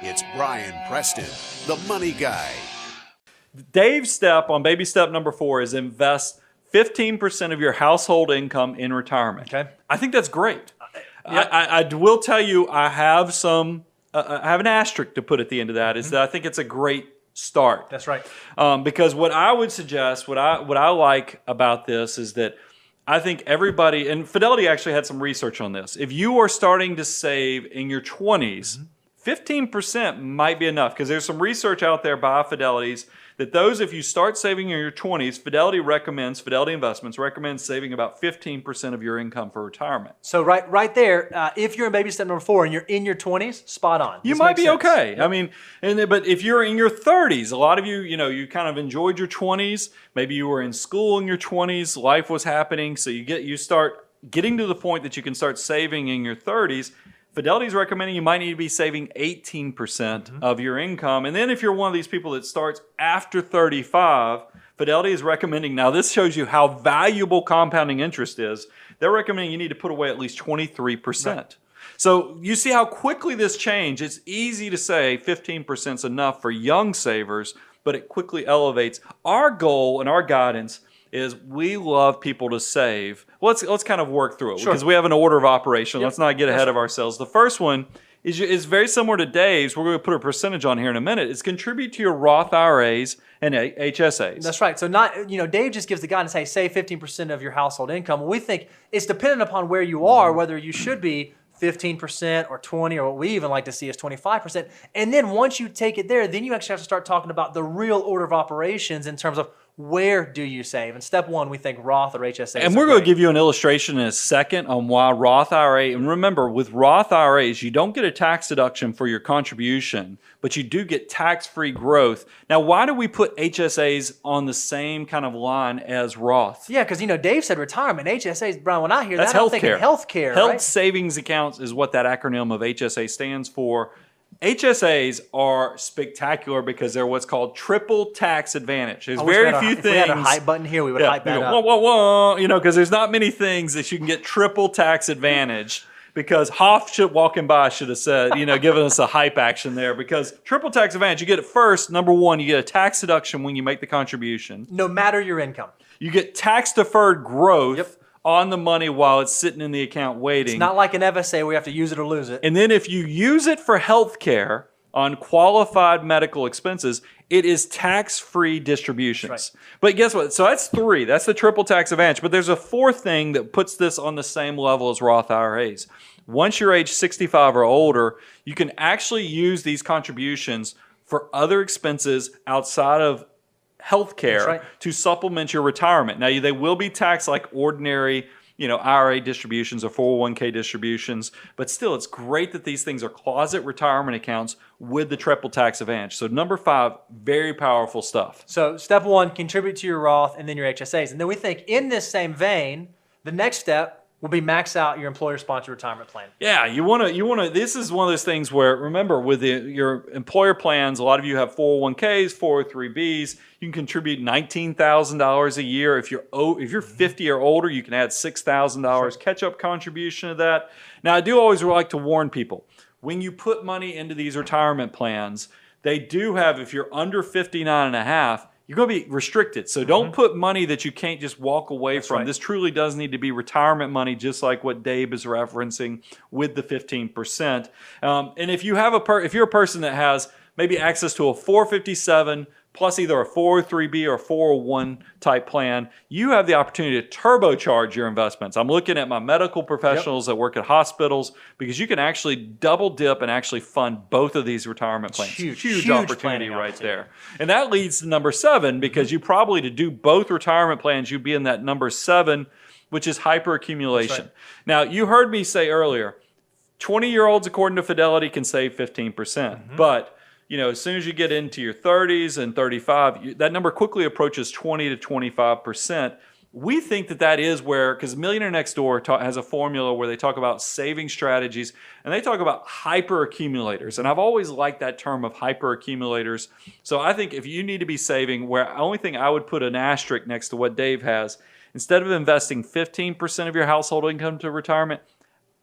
It's Brian Preston, the money guy. Dave's step on baby step number 4 is invest 15% of your household income in retirement. Okay. I think that's great. I will tell you, I have an asterisk to put at the end of that, is that I think it's a great start. That's right. Because what I would suggest, what I like about this is that I think everybody, and Fidelity actually had some research on this. If you are starting to save in your 20s, 15% might be enough, because there's some research out there by Fidelity's that if you start saving in your 20s, Fidelity Investments recommends saving about 15% of your income for retirement. So right there, if you're in baby step number 4 and you're in your 20s, spot on. You might be okay. I mean, but if you're in your 30s, a lot of you, you kind of enjoyed your 20s. Maybe you were in school in your 20s, life was happening, so you start getting to the point that you can start saving in your 30s. Fidelity's recommending you might need to be saving 18% of your income. And then if you're one of these people that starts after 35, Fidelity is recommending, now this shows you how valuable compounding interest is, they're recommending you need to put away at least 23%. Right. So you see how quickly this changed. It's easy to say 15% is enough for young savers, but it quickly elevates. Our goal and our guidance is we love people to save. Let's kind of work through it, because we have an order of operation. Let's not get ahead of ourselves. The first one is very similar to Dave's. We're going to put a percentage on here in a minute. It's contribute to your Roth IRAs and HSAs. That's right. So Dave just gives the guidance, hey, save 15% of your household income. We think it's dependent upon where you are, whether you should be 15% or 20%, or what we even like to see is 25%. And then once you take it there, then you actually have to start talking about the real order of operations in terms of where do you save? And step 1, we think Roth or HSA. And we're going to give you an illustration in a second on why Roth IRA. And remember, with Roth IRAs, you don't get a tax deduction for your contribution, but you do get tax-free growth. Now, why do we put HSAs on the same kind of line as Roth? Yeah, because Dave said retirement. HSAs, Brian, when I hear that's that, I'm thinking healthcare. Health right? savings accounts is what that acronym of HSA stands for. HSAs are spectacular because they're what's called triple tax advantage. There's very few things. If we had a hype button here, we would hype that up. Whoa, whoa, whoa, because there's not many things that you can get triple tax advantage. Because Hoff walking by should have said, given us a hype action there. Because triple tax advantage, you get it first. Number 1, you get a tax deduction when you make the contribution. No matter your income. You get tax deferred growth on the money while it's sitting in the account waiting. It's not like an FSA where you have to use it or lose it. And then if you use it for health care on qualified medical expenses, it is tax-free distributions. Right. But guess what? So that's 3. That's the triple tax advantage. But there's a 4th thing that puts this on the same level as Roth IRAs. Once you're age 65 or older, you can actually use these contributions for other expenses outside of healthcare to supplement your retirement. Now, they will be taxed like ordinary, IRA distributions or 401k distributions, but still, it's great that these things are closet retirement accounts with the triple tax advantage. So number 5, very powerful stuff. So step 1, contribute to your Roth and then your HSAs. And then we think in this same vein, the next step will be max out your employer-sponsored retirement plan. Yeah, you want to. This is one of those things where, remember, with your employer plans, a lot of you have 401ks, 403bs. You can contribute $19,000 a year. If you're 50 or older, you can add $6,000 catch-up contribution to that. Now, I do always like to warn people, when you put money into these retirement plans, they do have, if you're under 59 and a half, you're going to be restricted. So don't put money that you can't just walk away from. Right. This truly does need to be retirement money, just like what Dave is referencing with the 15%. And if you have if you're a person that has maybe access to a 457 plus either a 403b or 401 type plan, you have the opportunity to turbocharge your investments. I'm looking at my medical professionals that work at hospitals, because you can actually double dip and actually fund both of these retirement plans. Huge opportunity right there. And that leads to number 7, because you probably, to do both retirement plans, you'd be in that number 7, which is hyperaccumulation. Right. Now, you heard me say earlier, 20-year-olds, according to Fidelity, can save 15%. But as soon as you get into your 30s and 35, that number quickly approaches 20 to 25%. We think that is where, because Millionaire Next Door has a formula where they talk about saving strategies, and they talk about hyperaccumulators. And I've always liked that term of hyperaccumulators. So I think if you need to be saving, the only thing I would put an asterisk next to what Dave has, instead of investing 15% of your household income to retirement,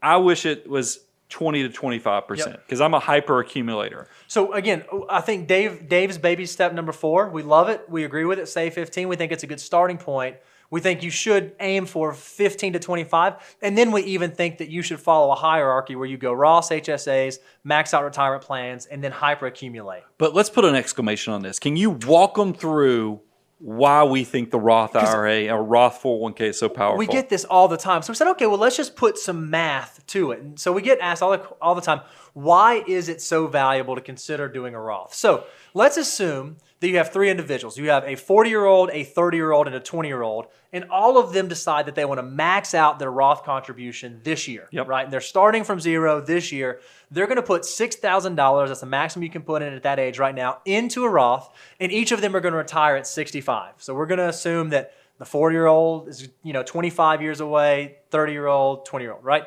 I wish it was 20 to 25% because I'm a hyper accumulator. So again, I think Dave's baby step number 4, we love it. We agree with it. Say 15. We think it's a good starting point. We think you should aim for 15 to 25. And then we even think that you should follow a hierarchy where you go Roth HSAs, max out retirement plans, and then hyperaccumulate. But let's put an exclamation on this. Can you walk them through why we think the Roth IRA or Roth 401k is so powerful? We get this all the time. So we said, okay, well, let's just put some math to it. And so we get asked all the time, why is it so valuable to consider doing a Roth? So let's assume that you have 3 individuals. You have a 40-year-old, a 30-year-old, and a 20-year-old, and all of them decide that they want to max out their Roth contribution this year, right? And they're starting from 0 this year. They're going to put $6,000, that's the maximum you can put in at that age right now, into a Roth, and each of them are going to retire at 65. So we're going to assume that the 40-year-old is 25 years away, 30-year-old, 20-year-old, right?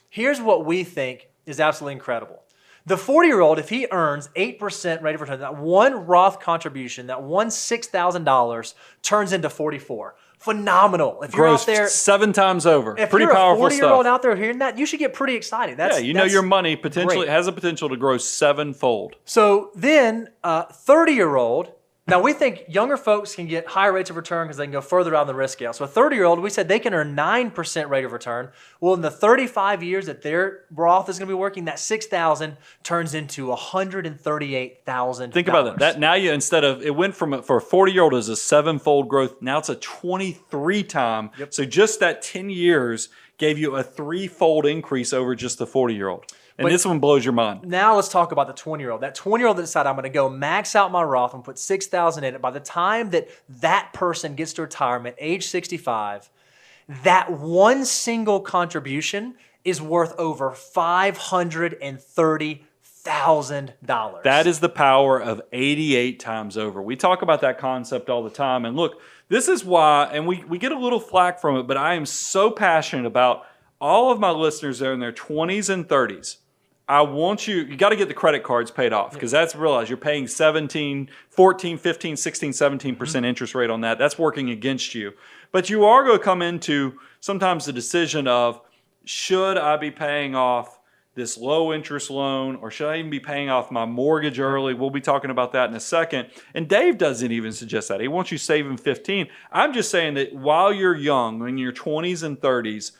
Here's what we think is absolutely incredible. The 40-year-old, if he earns 8% rate of return, that one Roth contribution, that one $6,000 turns into 44. Phenomenal. If you're out there 7 times over, if pretty you're powerful a 40-year-old stuff. out there hearing that, you should get pretty excited. That's your money potentially great. has a potential to grow 7-fold. So then 30-year-old, now we think younger folks can get higher rates of return because they can go further out on the risk scale. So a 30-year-old, we said they can earn 9% rate of return. Well, in the 35 years that their Roth is going to be working, that $6,000 turns into $138,000. Think about that. Now you, instead of, it went from, for a 40-year-old as a 7-fold growth, now it's a 23 time. So just that 10 years gave you a 3-fold increase over just the 40-year-old. And this one blows your mind. Now let's talk about the 20-year-old. That 20-year-old that decided I'm going to go max out my Roth and put $6,000 in it. By the time that person gets to retirement, age 65, that one single contribution is worth over $530,000. That is the power of 88 times over. We talk about that concept all the time. And look, this is why, and we get a little flack from it, but I am so passionate about all of my listeners that are in their 20s and 30s. I want you got to get the credit cards paid off because that's realize you're paying 17, 14, 15, 16, 17% interest rate on that. That's working against you. But you are going to come into sometimes the decision of, should I be paying off this low interest loan or should I even be paying off my mortgage early? We'll be talking about that in a second. And Dave doesn't even suggest that. He wants you saving 15. I'm just saying that while you're young, in your 20s and 30s,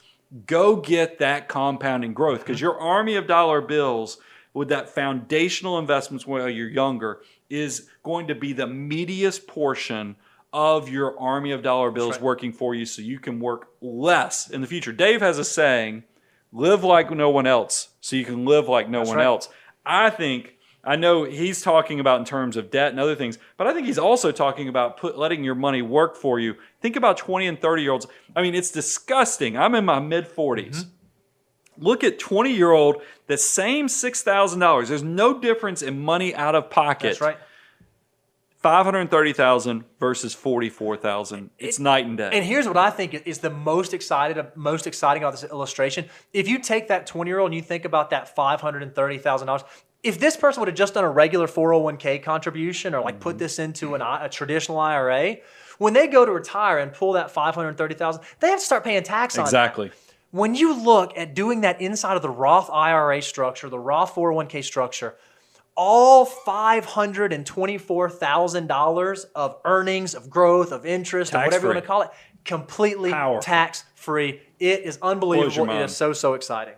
go get that compounding growth because your army of dollar bills with that foundational investments while you're younger is going to be the meatiest portion of your army of dollar bills working for you so you can work less in the future. Dave has a saying, live like no one else so you can live like no one else. I know he's talking about in terms of debt and other things, but I think he's also talking about letting your money work for you. Think about 20 and 30-year-olds. I mean, it's disgusting. I'm in my mid-40s. Look at 20-year-old, the same $6,000. There's no difference in money out of pocket. That's right. $530,000 versus $44,000. It's night and day. And here's what I think is the most exciting about this illustration. If you take that 20-year-old and you think about that $530,000, if this person would have just done a regular 401k contribution or like put this into a traditional IRA, when they go to retire and pull that $530,000, they have to start paying tax on it. Exactly. When you look at doing that inside of the Roth IRA structure, the Roth 401k structure, all $524,000 of earnings, of growth, of interest, or whatever you want to call it, completely tax-free. It is unbelievable. It is so, so exciting.